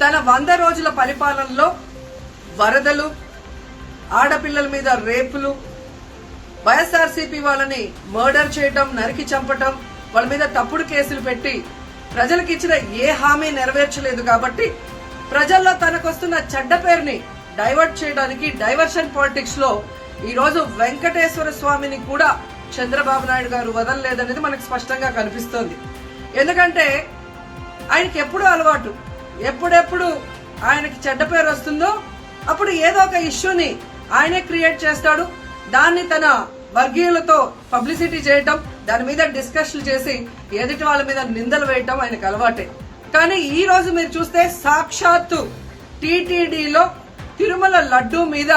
తన 100 రోజుల పరిపాలనలో వరదలు, ఆడపిల్లల మీద రేపులు, వైఎస్ఆర్సీపీ వాళ్ళని మర్డర్ చేయటం, నరికి చంపటం, వాళ్ళ మీద తప్పుడు కేసులు పెట్టి ప్రజలకు ఇచ్చిన ఏ హామీ నెరవేర్చలేదు. కాబట్టి ప్రజల్లో తనకొస్తున్న చెడ్డ పేరుని డైవర్ట్ చేయడానికి డైవర్షన్ పాలిటిక్స్ లో ఈ రోజు వెంకటేశ్వర స్వామిని కూడా చంద్రబాబు నాయుడు గారు వదలలేదనేది మనకు స్పష్టంగా కనిపిస్తోంది. ఎందుకంటే ఆయనకి ఎప్పుడు అలవాటు, ఎప్పుడెప్పుడు ఆయనకి చెడ్డ పేరు వస్తుందో అప్పుడు ఏదో ఒక ఇష్యూని ఆయనే క్రియేట్ చేస్తాడు. దాన్ని తన వర్గీయులతో పబ్లిసిటీ చేయటం, దాని మీద డిస్కషన్లు చేసి ఎదుటి వాళ్ళ మీద నిందలు వేయటం ఆయనకు అలవాటే. కానీ ఈ రోజు మీరు చూస్తే సాక్షాత్తు టీటీడీలో తిరుమల లడ్డూ మీద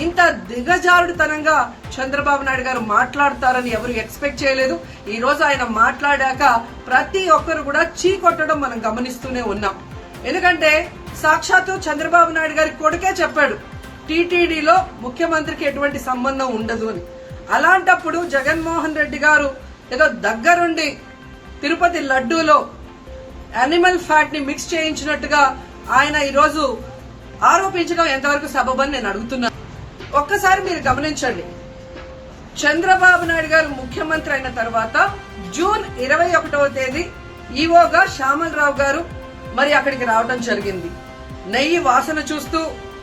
ఇంత దిగజారుడుతనంగా చంద్రబాబు నాయుడు గారు మాట్లాడతారని ఎవరు ఎక్స్పెక్ట్ చేయలేదు. ఈ రోజు ఆయన మాట్లాడాక ప్రతి ఒక్కరు కూడా చీకొట్టడం మనం గమనిస్తూనే ఉన్నాం. ఎందుకంటే సాక్షాత్తు చంద్రబాబు నాయుడు గారి కొడుకే చెప్పాడు టీటీడీలో ముఖ్యమంత్రికి ఎటువంటి సంబంధం ఉండదు అని. అలాంటప్పుడు జగన్మోహన్ రెడ్డి గారు ఏదో దగ్గరుండి తిరుపతి లడ్డూలో యానిమల్ ఫ్యాట్ ని మిక్స్ చేయించినట్టుగా ఆయన ఈరోజు ఆరోపించడం ఎంతవరకు సబబని నేను అడుగుతున్నాను. ఒక్కసారి మీరు గమనించండి, చంద్రబాబు నాయుడు గారు ముఖ్యమంత్రి అయిన తర్వాత జూన్ 21వ తేదీ ఈవోగా శ్యామలరావు గారు మరి అక్కడికి రావడం జరిగింది. నెయ్యి వాసన చూస్తూ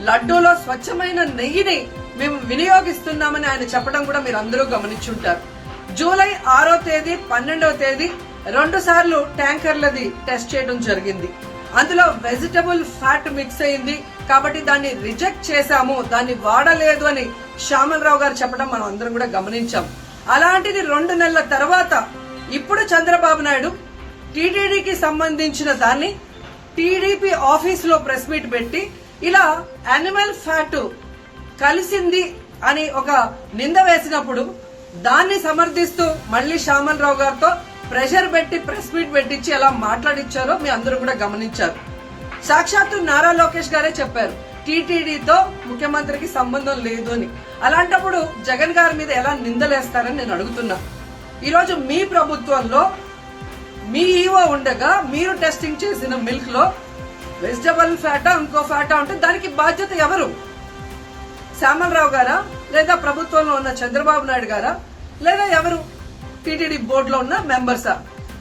లడ్డూలో స్వచ్ఛమైన నెయ్యిని మేము వినియోగిస్తున్నామని ఆయన చెప్పడం కూడా మీరు అందరూ గమనించుంటారు. జూలై 6వ తేదీ 12వ తేదీ 2 సార్లు ట్యాంకర్లది టెస్ట్ చేయడం జరిగింది. అందులో వెజిటబుల్ ఫ్యాట్ మిక్స్ అయింది కాబట్టి దాన్ని రిజెక్ట్ చేశాము, దాన్ని వాడలేదు అని శ్యామలరావు గారు చెప్పడం మనం అందరం కూడా గమనించాం. అలాంటిది 2 నెలల తర్వాత ఇప్పుడు చంద్రబాబు నాయుడు టీటీడీకి సంబంధించిన దాన్ని టీడీపీ ఆఫీస్ లో ప్రెస్ మీట్ పెట్టి ఇలా యానిమల్ ఫ్యాట్ కలిసింది అని ఒక నింద వేసినప్పుడు దాన్ని సమర్థిస్తూ మళ్లీ శ్యామలరావు గారితో ప్రెషర్ పెట్టి ప్రెస్ మీట్ పెట్టించి ఎలా మాట్లాడించారో మీ అందరూ కూడా గమనించారు. సాక్షాత్తు నారా లోకేష్ గారే చెప్పారు టీటీడీతో ముఖ్యమంత్రికి సంబంధం లేదు అని. అలాంటప్పుడు జగన్ గారి మీద ఎలా నిందలేస్తారని నేను అడుగుతున్నా. ఈరోజు మీ ప్రభుత్వంలో మీ ఈవో ఉండగా మీరు టెస్టింగ్ చేసిన మిల్క్ లో వెజిటబుల్ ఫ్యాటా ఇంకో ఫ్యాటా ఉంటే దానికి బాధ్యత ఎవరు? శ్యామలరావు గారా, లేదా ప్రభుత్వంలో ఉన్న చంద్రబాబు నాయుడు గారా, లేదా ఎవరు టీటీడీ బోర్డులో ఉన్న మెంబర్సా?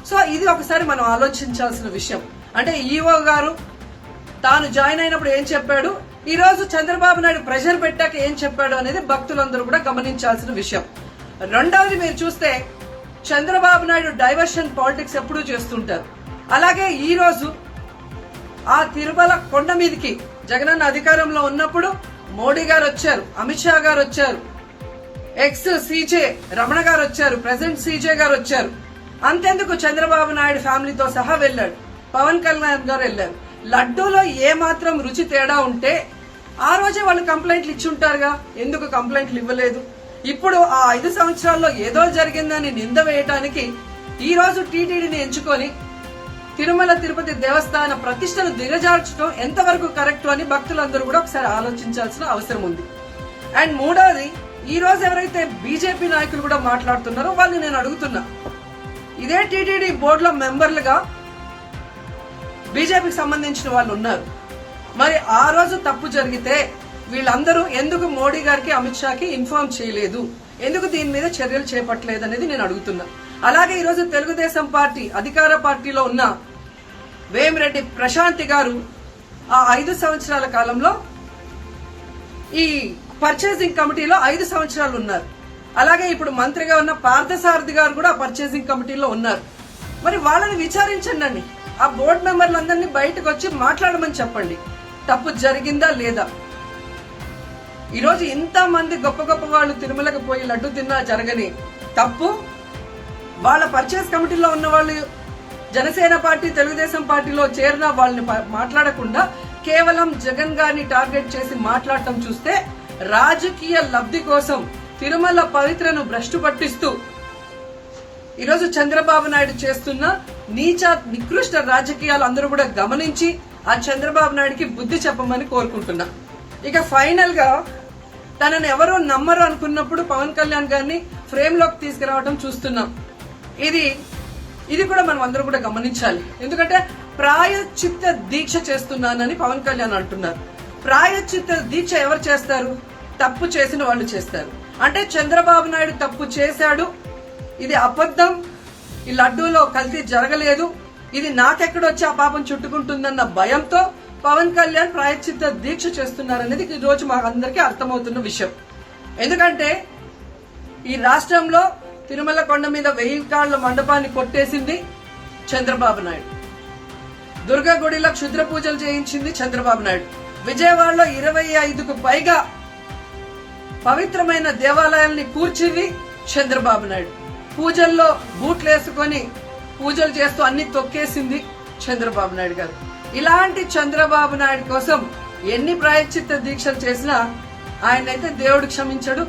సో ఇది ఒకసారి మనం ఆలోచించాల్సిన విషయం. అంటే ఈవో గారు తాను జాయిన్ అయినప్పుడు ఏం చెప్పాడు, ఈ రోజు చంద్రబాబు నాయుడు ప్రెషర్ పెట్టాక ఏం చెప్పాడు అనేది భక్తులందరూ కూడా గమనించాల్సిన విషయం. రెండవది మీరు చూస్తే చంద్రబాబు నాయుడు డైవర్షన్ పాలిటిక్స్ ఎప్పుడూ చేస్తుంటారు. అలాగే ఈ రోజు ఆ తిరుమల కొండ మీదకి జగనన్న అధికారంలో ఉన్నప్పుడు మోడీ గారు వచ్చారు, అమిత్ షా గారు వచ్చారు, ఎక్స్ సీజే రమణ గారు వచ్చారు, ప్రెసిడెంట్ సీజే గారు వచ్చారు. అంతెందుకు చంద్రబాబు నాయుడు ఫ్యామిలీతో సహా వెళ్లాడు, పవన్ కళ్యాణ్ గారు వెళ్లారు. లడ్డూలో ఏ మాత్రం రుచి తేడా ఉంటే ఆ రోజే వాళ్ళు కంప్లైంట్లు ఇచ్చుంటారుగా, ఎందుకు కంప్లైంట్లు ఇవ్వలేదు? ఇప్పుడు ఆ 5 సంవత్సరాల్లో ఏదో జరిగిందని నింద వేయటానికి ఈ రోజు టీటీడీని ఎంచుకొని తిరుమల తిరుపతి దేవస్థాన ప్రతిష్టను దిగజార్చడం ఎంతవరకు కరెక్ట్ అని భక్తులందరూ కూడా ఒకసారి ఆలోచించాల్సిన అవసరం ఉంది. అండ్ మూడోది, ఈ రోజు ఎవరైతే బీజేపీ నాయకులు కూడా మాట్లాడుతున్నారో వాళ్ళని నేను అడుగుతున్నా, ఇదే టీటీడీ బోర్డులో మెంబర్లుగా బీజేపీకి సంబంధించిన వాళ్ళు ఉన్నారు. మరి ఆ రోజు తప్పు జరిగితే వీళ్ళందరూ ఎందుకు మోడీ గారికి అమిత్ షాకి ఇన్ఫార్మ్ చేయలేదు, ఎందుకు దీని మీద చర్యలు చేపట్టలేదు అనేది నేను అడుగుతున్నా. అలాగే ఈరోజు తెలుగుదేశం పార్టీ అధికార పార్టీలో ఉన్న వేమిరెడ్డి ప్రశాంతి గారు ఆ 5 సంవత్సరాల కాలంలో ఈ పర్చేసింగ్ కమిటీలో 5 సంవత్సరాలు ఉన్నారు. అలాగే ఇప్పుడు మంత్రిగా ఉన్న పార్థసారథి గారు కూడా పర్చేసింగ్ కమిటీలో ఉన్నారు. మరి వాళ్ళని విచారించండి, ఆ బోర్డు మెంబర్లందరినీ బయటకు వచ్చి మాట్లాడమని చెప్పండి, తప్పు జరిగిందా లేదా. ఈరోజు ఇంత మంది గొప్ప గొప్ప వాళ్ళు తిరుమలకు పోయి లడ్డు తిన్నా జరగని తప్పు వాళ్ళ పర్చేస్ కమిటీలో ఉన్న వాళ్ళు జనసేన పార్టీ తెలుగుదేశం పార్టీలో చేరిన వాళ్ళని మాట్లాడకుండా కేవలం జగన్ గారిని టార్గెట్ చేసి మాట్లాడటం చూస్తే రాజకీయ లబ్ధి కోసం తిరుమల పవిత్రను భ్రష్టు పట్టిస్తూ ఈరోజు చంద్రబాబు నాయుడు చేస్తున్న నీచ నికృష్ట రాజకీయాలు అందరూ కూడా గమనించి ఆ చంద్రబాబు నాయుడికి బుద్ధి చెప్పమని కోరుకుంటున్నా. ఇక ఫైనల్ గా తనను ఎవరో నమ్మరు అనుకున్నప్పుడు పవన్ కళ్యాణ్ గారిని ఫ్రేమ్ లోకి తీసుకురావడం చూస్తున్నాం. ఇది కూడా మనం అందరూ కూడా గమనించాలి. ఎందుకంటే ప్రాయశ్చిత్త దీక్ష చేస్తున్నానని పవన్ కళ్యాణ్ అంటున్నారు. ప్రాయశ్చిత్త దీక్ష ఎవరు చేస్తారు? తప్పు చేసిన వాళ్ళు చేస్తారు. అంటే చంద్రబాబు నాయుడు తప్పు చేశాడు, ఇది అబద్ధం, ఈ లడ్డూలో కల్తీ జరగలేదు, ఇది నాకెక్కడొచ్చి ఆ పాపం చుట్టుకుంటుందన్న భయంతో పవన్ కళ్యాణ్ ప్రాయశ్చిత్త దీక్ష చేస్తున్నారనేది ఈ రోజు మాకు అందరికీ అర్థమవుతున్న విషయం. ఎందుకంటే ఈ రాష్ట్రంలో తిరుమల కొండ మీద 1000 కాళ్ల మండపాన్ని కొట్టేసింది చంద్రబాబు నాయుడు. దుర్గా గుడిలో క్షుద్ర పూజలు చేయించింది చంద్రబాబు నాయుడు. విజయవాడలో 25కు పైగా పవిత్రమైన దేవాలయాల్ని కూర్చివి చంద్రబాబు నాయుడు. పూజల్లో బూట్లు వేసుకొని పూజలు చేస్తూ అన్ని తొక్కేసింది చంద్రబాబు నాయుడు గారు. ఇలాంటి చంద్రబాబు నాయుడు కోసం ఎన్ని ప్రాయశ్చిత్త దీక్షలు చేసినా ఆయనైతే దేవుడు క్షమించడు,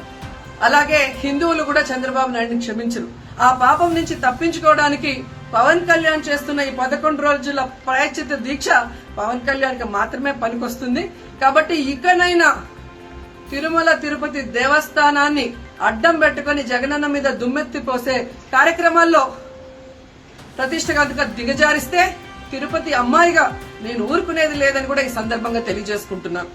అలాగే హిందువులు కూడా చంద్రబాబు నాయుడిని క్షమించరు. ఆ పాపం నుంచి తప్పించుకోవడానికి పవన్ కళ్యాణ్ చేస్తున్న ఈ 11 రోజుల ప్రాయశ్చిత్త దీక్ష పవన్ కళ్యాణ్ కి మాత్రమే పనికొస్తుంది. కాబట్టి ఇకనైనా తిరుమల తిరుపతి దేవస్థానాన్ని అడ్డం పెట్టుకుని జగనన్న మీద దుమ్మెత్తి పోసే కార్యక్రమాల్లో ప్రతిష్టగా దిగజారిస్తే తిరుపతి అమ్మాయిగా నేను ఊరుకునేది లేదని కూడా ఈ సందర్భంగా తెలియజేసుకుంటున్నాను.